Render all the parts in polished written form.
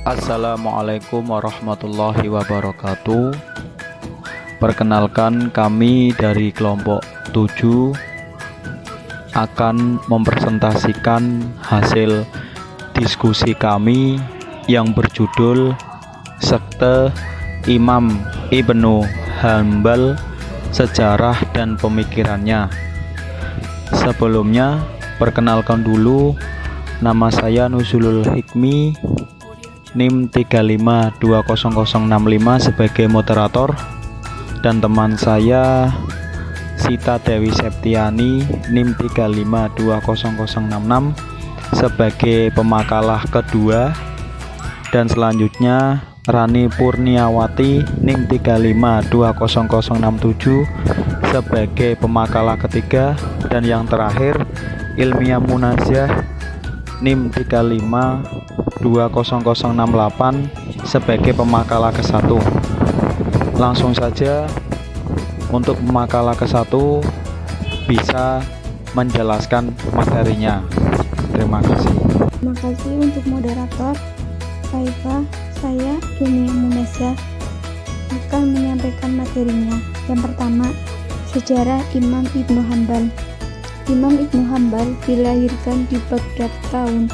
Assalamualaikum warahmatullahi wabarakatuh. Perkenalkan, kami dari kelompok 7 akan mempresentasikan hasil diskusi kami yang berjudul Sekte Imam Ibnu Hanbal, Sejarah dan Pemikirannya. Sebelumnya, perkenalkan dulu, nama saya Nuzulul Hikmi, NIM 35200065 sebagai moderator, dan teman saya Sita Dewi Septiani, NIM 35200066 sebagai pemakalah kedua, dan selanjutnya Rani Purniawati, NIM 35200067 sebagai pemakalah ketiga, dan yang terakhir Ilmiah Munajah, NIM 35200068 sebagai pemakalah ke-1. Langsung saja untuk pemakalah ke-1 bisa menjelaskan materinya. Terima kasih. Terima kasih untuk moderator Saifa. Saya Ilmiah Munajah akan menyampaikan materinya. Yang pertama, sejarah Imam Ibnu Hanbal. Imam Ibnu Hanbal dilahirkan di Baghdad tahun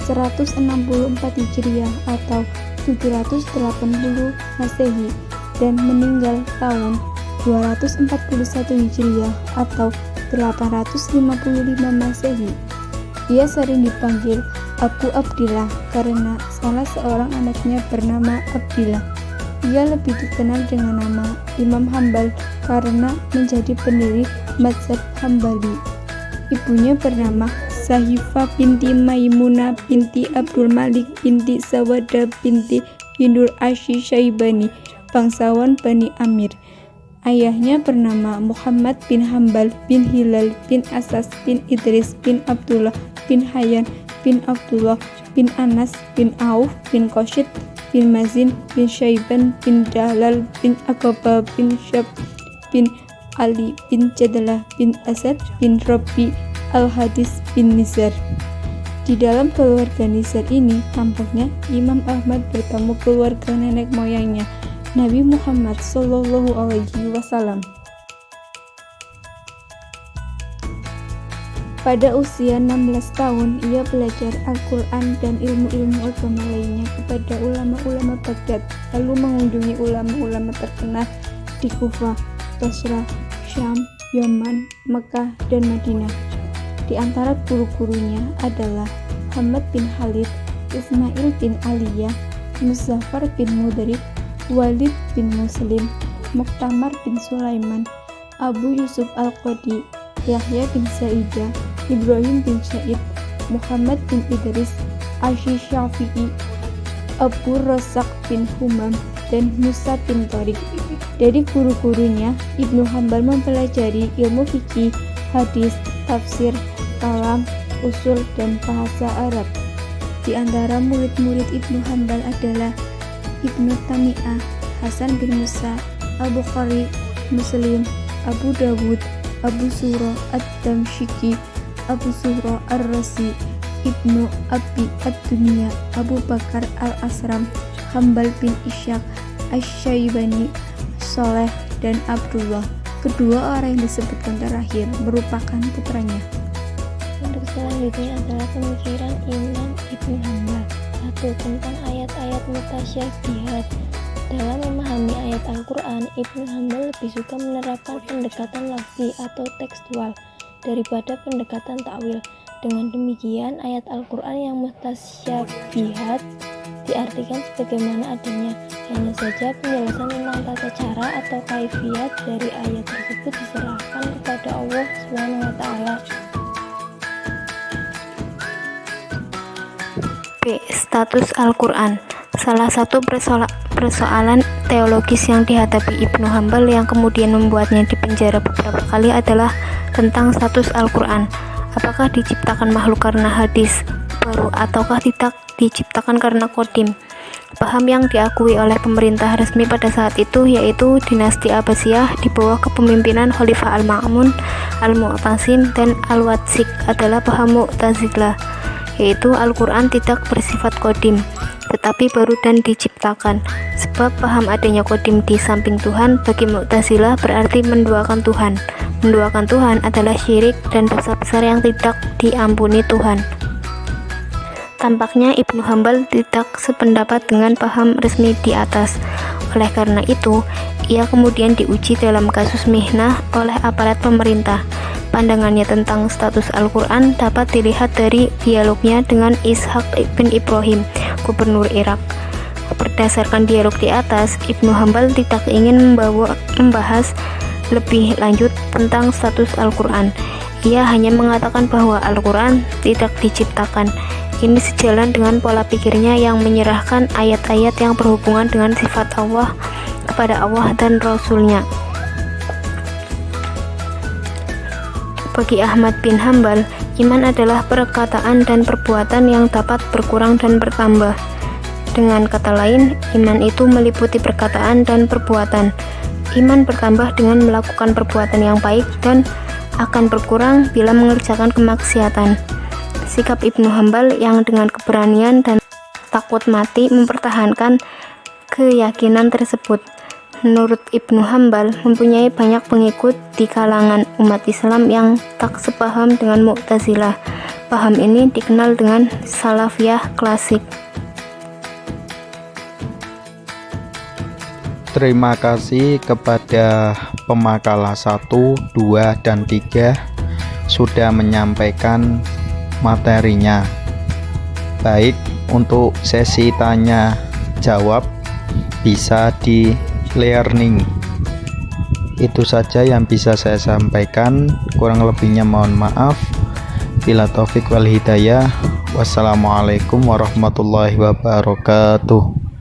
164 Hijriah atau 780 Masehi dan meninggal tahun 241 Hijriah atau 855 Masehi. Ia sering dipanggil Abu Abdillah karena salah seorang anaknya bernama Abdillah. Ia lebih dikenal dengan nama Imam Hanbal karena menjadi pendiri mazhab Hambali. Ibunya bernama Sahifah binti Maimunah binti Abdul Malik binti Sawada binti Hindur Asy Syaibani, bangsawan Bani Amir. Ayahnya bernama Muhammad bin Hanbal bin Hilal bin Asas bin Idris bin Abdullah bin Hayyan bin Abdullah bin Anas bin Auf bin Qasid bin Mazin bin Syaiban bin Dalal bin Aqaba bin Syab bin Ali bin Jadalah bin Asad bin Rabi Al-Hadis bin Nizar. Di dalam keluarga Nizar ini tampaknya Imam Ahmad bertemu keluarga nenek moyangnya, Nabi Muhammad SAW. Pada usia 16 tahun, ia belajar Al-Quran dan ilmu-ilmu agama lainnya kepada ulama-ulama Baghdad, lalu mengunjungi ulama-ulama terkenal di Kufah, Basrah, Syam, Yaman, Mekah, dan Madinah. Di antara guru-gurunya adalah Hamad bin Khalid, Ismail bin Aliyah, Muzaffar bin Mudrik, Walid bin Muslim, Muqtamar bin Sulaiman, Abu Yusuf Al-Qadi, Yahya bin Sa'idah, Ibrahim bin Syaid, Muhammad bin Idris, Asy Syafi'i, Abu Razak bin Humam, dan Musa bin Tariq. Dari guru-gurunya, Ibnu Hanbal mempelajari ilmu fikih, hadis, tafsir, kalam, usul, dan bahasa Arab. Di antara murid-murid Ibnu Hanbal adalah Ibnu Tami'ah, Hasan bin Musa, Al-Bukhari, Muslim, Abu Dawud, Abu Surah Ad-Damsyiki, Abu Surah Ar-Razi, Ibnu Abi Ad-Dunya, Abu Bakar Al-Asram, Hanbal bin Ishaq, Asy-Syaibani, Soleh, dan Abdullah. Kedua orang yang disebutkan terakhir merupakan putranya. Untuk selanjutnya adalah pemikiran Imam Ibnu Hanbal. 1. Tentang ayat-ayat mutasyabihat. Dalam memahami ayat Al-Quran, Ibnu Hanbal lebih suka menerapkan pendekatan lafzi atau tekstual daripada pendekatan takwil. Dengan demikian, ayat Al-Quran yang mutasyabihat diartikan sebagaimana adanya. Hanya saja penjelasan tentang tata cara atau kaifiat dari ayat tersebut diserahkan kepada Allah SWT. B. Status Al-Quran. Salah satu persoalan teologis yang dihadapi Ibnu Hanbal yang kemudian membuatnya dipenjara beberapa kali adalah tentang status Al-Quran. Apakah diciptakan makhluk karena hadis baru ataukah tidak diciptakan karena kodim? Paham yang diakui oleh pemerintah resmi pada saat itu, yaitu dinasti Abbasiyah di bawah kepemimpinan Khalifah Al-Ma'mun, Al-Mu'tasim, dan Al-Watsik adalah paham Mu'tazilah, yaitu Al-Quran tidak bersifat kodim. tetapi baru dan diciptakan. Sebab paham adanya qadim di samping Tuhan bagi Mu'tazilah berarti menduakan Tuhan. Menduakan Tuhan adalah syirik dan dosa besar yang tidak diampuni Tuhan. Tampaknya Ibnu Hambal tidak sependapat dengan paham resmi di atas. Oleh karena itu, ia kemudian diuji dalam kasus mihnah oleh aparat pemerintah. Pandangannya tentang status Al-Quran dapat dilihat dari dialognya dengan Ishaq bin Ibrahim, gubernur Irak. Berdasarkan dialog di atas, Ibnu Hambal tidak ingin membahas lebih lanjut tentang status Al-Quran. Ia hanya mengatakan bahwa Al-Quran tidak diciptakan. Ini sejalan dengan pola pikirnya yang menyerahkan ayat-ayat yang berhubungan dengan sifat Allah kepada Allah dan Rasul-Nya. Bagi Ahmad bin Hambal, iman adalah perkataan dan perbuatan yang dapat berkurang dan bertambah. Dengan kata lain, iman itu meliputi perkataan dan perbuatan. Iman bertambah dengan melakukan perbuatan yang baik dan akan berkurang bila mengerjakan kemaksiatan. Sikap Ibnu Hambal yang dengan keberanian dan takut mati mempertahankan keyakinan tersebut. Menurut Ibnu Hambal, mempunyai banyak pengikut di kalangan umat Islam yang tak sepaham dengan Mu'tazilah. Paham ini dikenal dengan Salafiyah klasik. Terima kasih kepada pemakalah 1, 2, dan 3 sudah menyampaikan materinya. Baik, untuk sesi tanya jawab bisa di learning. Itu saja yang bisa saya sampaikan, kurang lebihnya mohon maaf. Bila taufik wal hidayah. Wassalamualaikum warahmatullahi wabarakatuh.